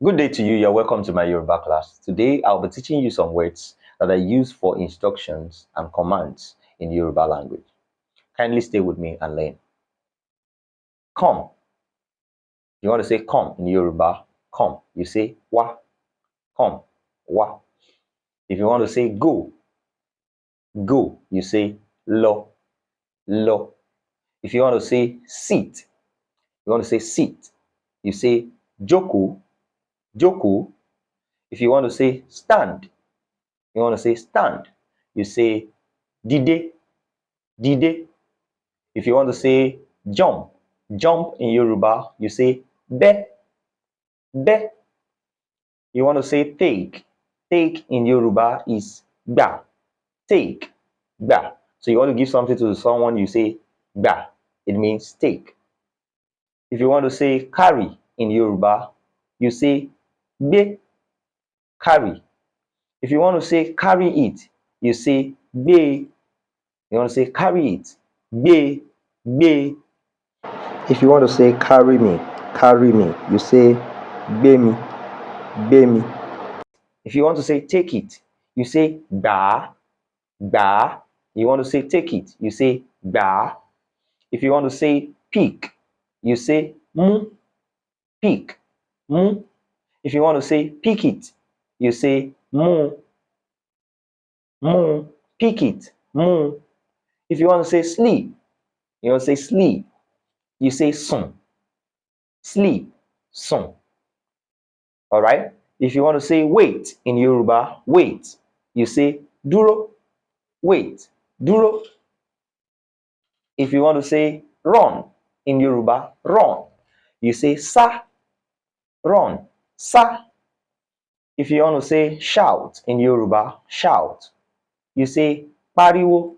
Good day to you. You're welcome to my Yoruba class. Today, I'll be teaching you some words that are used for instructions and commands in Yoruba language. Kindly stay with me and learn. Come. You want to say come in Yoruba, come. You say wa, come, wa. If you want to say go, go. You say lo, lo. If you want to say sit, you want to say sit. You say joku, joku. If you want to say stand, you want to say stand. You say dide, dide. If you want to say jump, jump in Yoruba, you say be, be. You want to say take in Yoruba is gba, take, gba. So you want to give something to someone, you say gba. It means take. If you want to say carry in Yoruba, you say gbe, carry. If you want to say carry it, you say gbe. You want to say carry it, gbe, gbe. If you want to say carry me, you say gbe mi, gbe mi. If you want to say take it, you say gba, gba. You want to say take it, you say gba. If you want to say pick, you say mu, pick, mu. If you want to say pick it, you say mu, mu, pick it, mu. If you want to say sleep, you want to say sleep, you say sun, sleep, sun. All right. If you want to say wait in Yoruba, wait, you say duro, wait, duro. If you want to say run in Yoruba, run, you say sa, run, sa. If you want to say shout in Yoruba, shout, you say pariwo,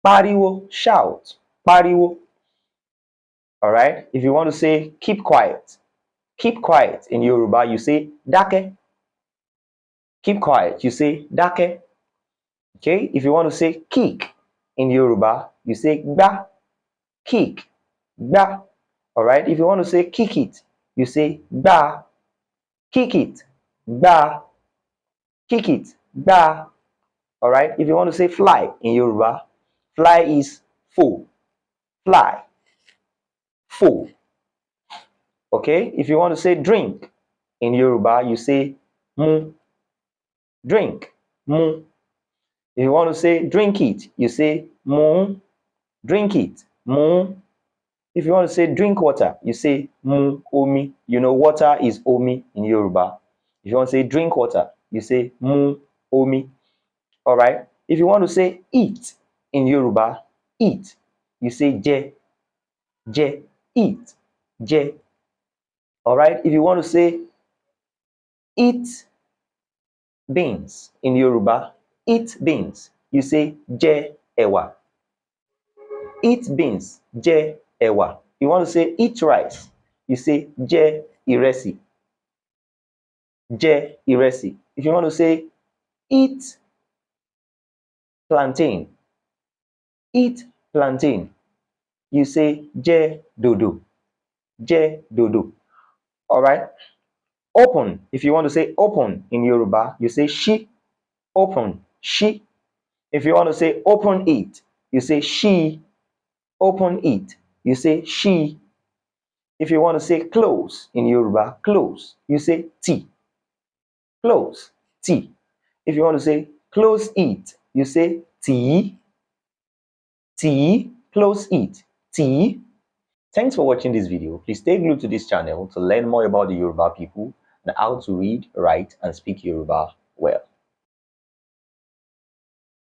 pariwo, shout, pariwo. All right. If you want to say keep quiet in Yoruba, you say dake, keep quiet, you say dake. Okay. If you want to say kick in Yoruba, you say gba, kick, gba. All right. If you want to say kick it, you say gba, kick it, gba, kick it, gba. All right. If you want to say fly in Yoruba, fly is fo, fly, fo. Okay. If you want to say drink in Yoruba, you say mu, drink, mu. If you want to say drink it, you say mu, drink it, mu. If you want to say drink water, you say mu omi. You know water is omi in Yoruba. If you want to say drink water, you say mu omi. All right. If you want to say eat in Yoruba, eat, you say je, je, eat, je. All right. If you want to say eat beans in Yoruba, eat beans, you say je ewa, eat beans, je ewa. You want to say eat rice, you say je iresi, je iresi. If you want to say eat plantain, eat plantain, you say je dodo, je dodo. All right. Open. If you want to say open in Yoruba, you say she, open, she. If you want to say open it, you say she, open it, you say she. If you want to say close in Yoruba, close, you say ti, close, ti. If you want to say close it, you say ti, ti, close it, ti. Thanks for watching this video. Please stay glued to this channel to learn more about the Yoruba people and how to read, write, and speak Yoruba well.